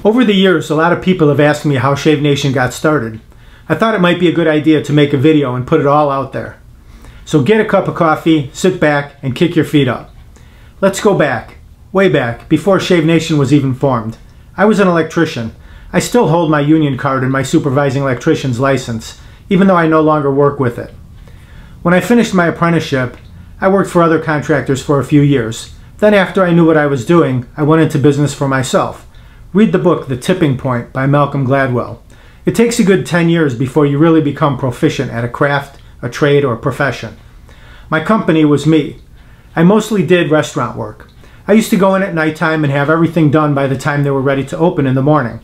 Over the years, a lot of people have asked me how Shave Nation got started. I thought it might be a good idea to make a video and put it all out there. So get a cup of coffee, sit back, and kick your feet up. Let's go back, way back, before Shave Nation was even formed. I was an electrician. I still hold my union card and my supervising electrician's license, even though I no longer work with it. When I finished my apprenticeship, I worked for other contractors for a few years. Then after I knew what I was doing, I went into business for myself. Read the book The Tipping Point by Malcolm Gladwell. It takes a good 10 years before you really become proficient at a craft, a trade, or a profession. My company was me. I mostly did restaurant work. I used to go in at nighttime and have everything done by the time they were ready to open in the morning.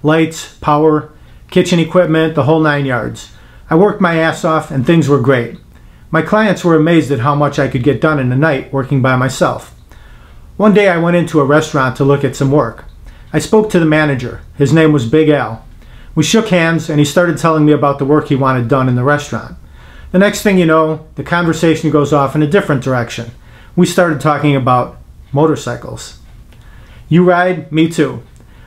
Lights, power, kitchen equipment, the whole 9 yards. I worked my ass off and things were great. My clients were amazed at how much I could get done in a night working by myself. One day I went into a restaurant to look at some work. I spoke to the manager. His name was Big Al. We shook hands and he started telling me about the work he wanted done in the restaurant. The next thing you know, the conversation goes off in a different direction. We started talking about motorcycles. You ride, me too.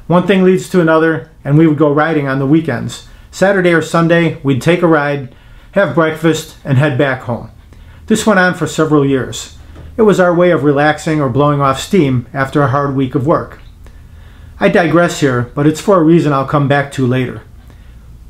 One thing leads to another, and we would go riding on the weekends. Saturday or Sunday, we'd take a ride, have breakfast, and head back home. This went on for several years. It was our way of relaxing or blowing off steam after a hard week of work. I digress here, but it's for a reason I'll come back to later.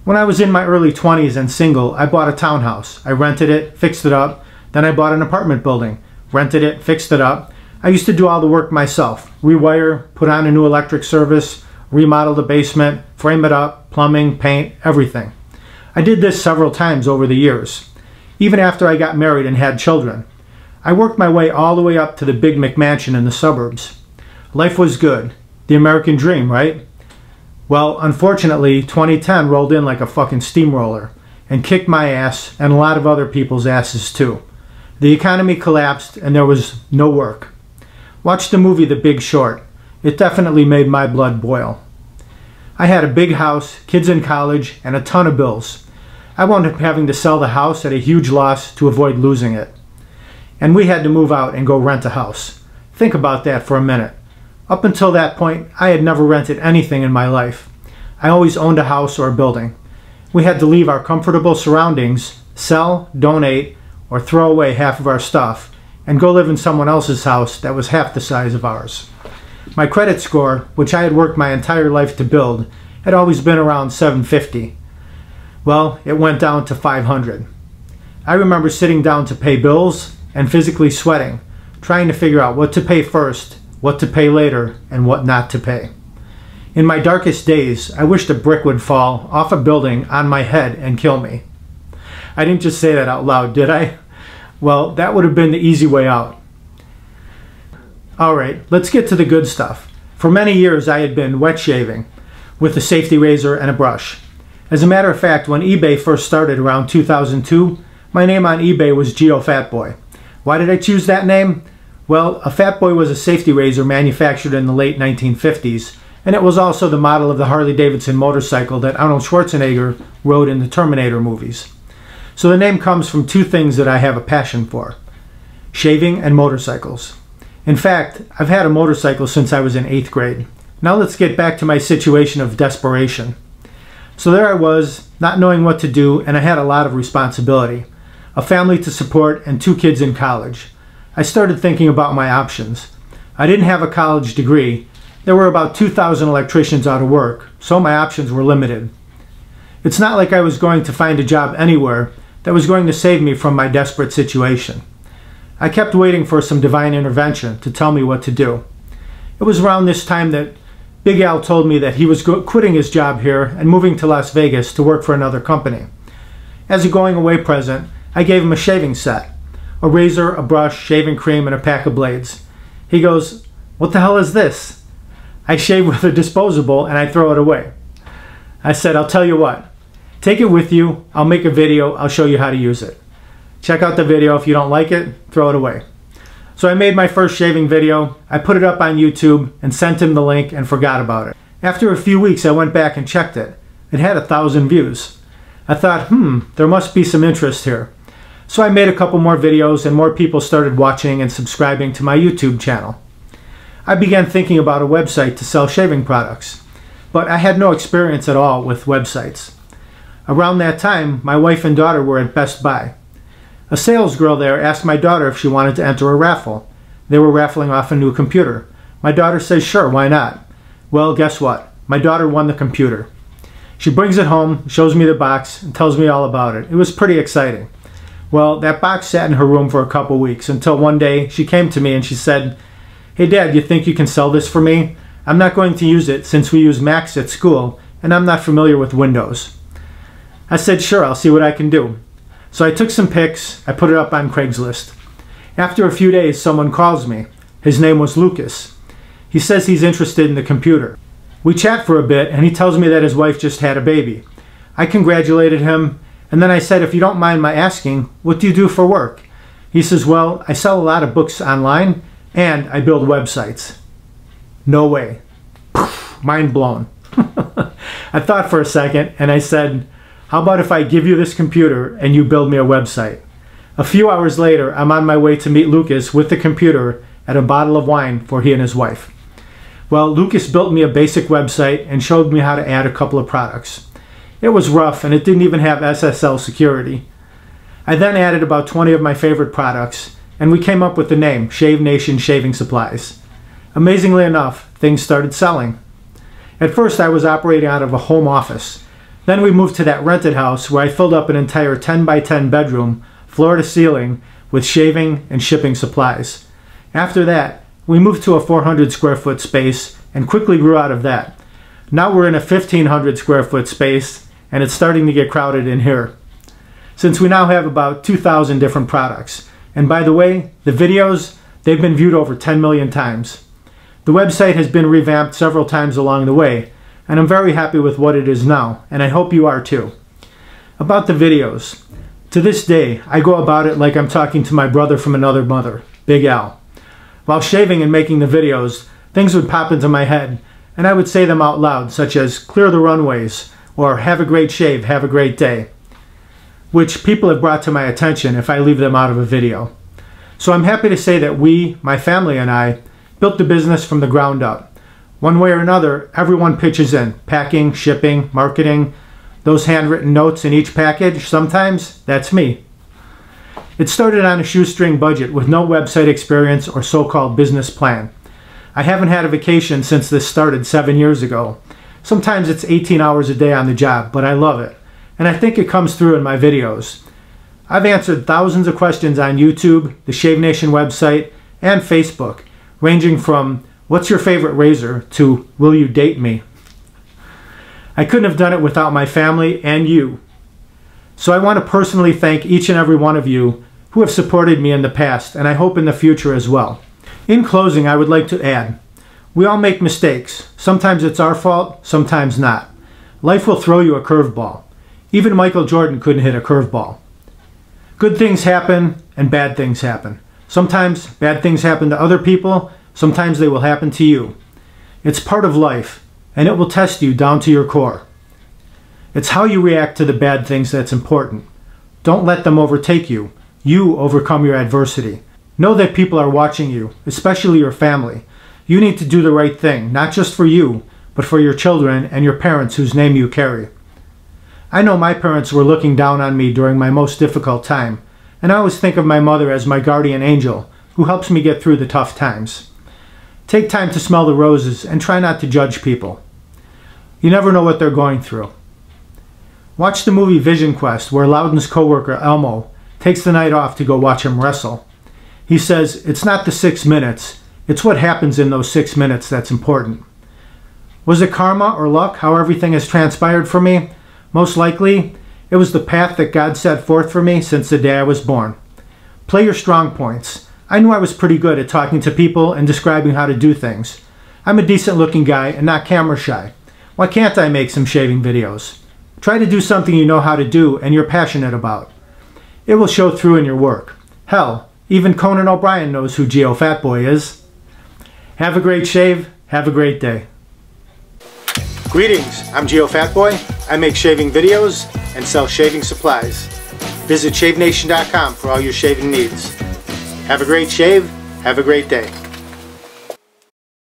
When I was in my early 20s and single, I bought a townhouse. I rented it, fixed it up. Then I bought an apartment building, rented it, fixed it up. I used to do all the work myself. Rewire, put on a new electric service, remodel the basement, frame it up, plumbing, paint, everything. I did this several times over the years, even after I got married and had children. I worked my way all the way up to the big McMansion in the suburbs. Life was good. The American dream, right? Well, unfortunately, 2010 rolled in like a fucking steamroller and kicked my ass and a lot of other people's asses too. The economy collapsed and there was no work. Watch the movie The Big Short. It definitely made my blood boil. I had a big house, kids in college, and a ton of bills. I wound up having to sell the house at a huge loss to avoid losing it. And we had to move out and go rent a house. Think about that for a minute. Up until that point, I had never rented anything in my life. I always owned a house or a building. We had to leave our comfortable surroundings, sell, donate, or throw away half of our stuff, and go live in someone else's house that was half the size of ours. My credit score, which I had worked my entire life to build, had always been around 750. Well, it went down to 500. I remember sitting down to pay bills and physically sweating, trying to figure out what to pay first, what to pay later, and what not to pay. In my darkest days, I wished a brick would fall off a building on my head and kill me. I didn't just say that out loud, did I? Well, that would have been the easy way out. Alright, let's get to the good stuff. For many years I had been wet shaving with a safety razor and a brush. As a matter of fact, when eBay first started around 2002, my name on eBay was Geofatboy. Why did I choose that name? Well, a Fatboy was a safety razor manufactured in the late 1950s, and it was also the model of the Harley-Davidson motorcycle that Arnold Schwarzenegger rode in the Terminator movies. So the name comes from two things that I have a passion for: shaving and motorcycles. In fact, I've had a motorcycle since I was in 8th grade. Now let's get back to my situation of desperation. So there I was, not knowing what to do, and I had a lot of responsibility. A family to support and 2 kids in college. I started thinking about my options. I didn't have a college degree. There were about 2,000 electricians out of work, so my options were limited. It's not like I was going to find a job anywhere that was going to save me from my desperate situation. I kept waiting for some divine intervention to tell me what to do. It was around this time that Big Al told me that he was quitting his job here and moving to Las Vegas to work for another company. As a going away present, I gave him a shaving set. A razor, a brush, shaving cream, and a pack of blades. He goes, "What the hell is this?" I shave with a disposable and I throw it away. I said, "I'll tell you what. Take it with you. I'll make a video. I'll show you how to use it. Check out the video. If you don't like it, throw it away." So I made my first shaving video. I put it up on YouTube and sent him the link and forgot about it. After a few weeks, I went back and checked it. It had 1,000 views. I thought, there must be some interest here. So I made a couple more videos and more people started watching and subscribing to my YouTube channel. I began thinking about a website to sell shaving products. but I had no experience at all with websites. Around that time, my wife and daughter were at Best Buy. A sales girl there asked my daughter if she wanted to enter a raffle. They were raffling off a new computer. My daughter says, sure, why not? Well, guess what? My daughter won the computer. She brings it home, shows me the box, and tells me all about it. It was pretty exciting. Well, that box sat in her room for a couple weeks until one day she came to me and she said, hey Dad, you think you can sell this for me? I'm not going to use it since we use Macs at school and I'm not familiar with Windows. I said, sure, I'll see what I can do. So I took some pics, I put it up on Craigslist. After a few days, someone calls me. His name was Lucas. He says he's interested in the computer. We chat for a bit and he tells me that his wife just had a baby. I congratulated him and then I said, if you don't mind my asking, what do you do for work? He says, well, I sell a lot of books online and I build websites. No way. Mind blown. I thought for a second and I said, how about if I give you this computer and you build me a website? A few hours later, I'm on my way to meet Lucas with the computer at a bottle of wine for he and his wife. Well, Lucas built me a basic website and showed me how to add a couple of products. It was rough and it didn't even have SSL security. I then added about 20 of my favorite products and we came up with the name Shave Nation Shaving Supplies. Amazingly enough, things started selling. At first I was operating out of a home office. Then we moved to that rented house where I filled up an entire 10 by 10 bedroom, floor to ceiling, with shaving and shipping supplies. After that, we moved to a 400 square foot space and quickly grew out of that. Now we're in a 1,500 square foot space and it's starting to get crowded in here. Since we now have about 2,000 different products. And by the way, the videos, they've been viewed over 10 million times. The website has been revamped several times along the way, and I'm very happy with what it is now, and I hope you are too. About the videos, to this day, I go about it like I'm talking to my brother from another mother, Big Al. While shaving and making the videos, things would pop into my head, and I would say them out loud, such as, clear the runways, or have a great shave, have a great day, which people have brought to my attention if I leave them out of a video. So I'm happy to say that we, my family and I, built the business from the ground up. One way or another, everyone pitches in, packing, shipping, marketing, those handwritten notes in each package, sometimes, that's me. It started on a shoestring budget with no website experience or so-called business plan. I haven't had a vacation since this started 7 years ago. Sometimes it's 18 hours a day on the job, but I love it. And I think it comes through in my videos. I've answered thousands of questions on YouTube, the Shave Nation website, and Facebook, ranging from, what's your favorite razor, to, will you date me? I couldn't have done it without my family and you. So I want to personally thank each and every one of you who have supported me in the past, and I hope in the future as well. In closing, I would like to add, we all make mistakes. Sometimes it's our fault, sometimes not. Life will throw you a curveball. Even Michael Jordan couldn't hit a curveball. Good things happen and bad things happen. Sometimes bad things happen to other people, sometimes they will happen to you. It's part of life, and it will test you down to your core. It's how you react to the bad things that's important. Don't let them overtake you. You overcome your adversity. Know that people are watching you, especially your family. You need to do the right thing, not just for you, but for your children and your parents whose name you carry. I know my parents were looking down on me during my most difficult time, and I always think of my mother as my guardian angel, who helps me get through the tough times. Take time to smell the roses and try not to judge people. You never know what they're going through. Watch the movie Vision Quest, where Loudon's coworker Elmo takes the night off to go watch him wrestle. He says, it's not the 6 minutes, it's what happens in those 6 minutes that's important. Was it karma or luck, how everything has transpired for me? Most likely, it was the path that God set forth for me since the day I was born. Play your strong points. I knew I was pretty good at talking to people and describing how to do things. I'm a decent looking guy and not camera shy. Why can't I make some shaving videos? Try to do something you know how to do and you're passionate about. It will show through in your work. Hell, even Conan O'Brien knows who Geofatboy is. Have a great shave, have a great day. Greetings, I'm Geofatboy. I make shaving videos and sell shaving supplies. Visit shavenation.com for all your shaving needs. Have a great shave, have a great day.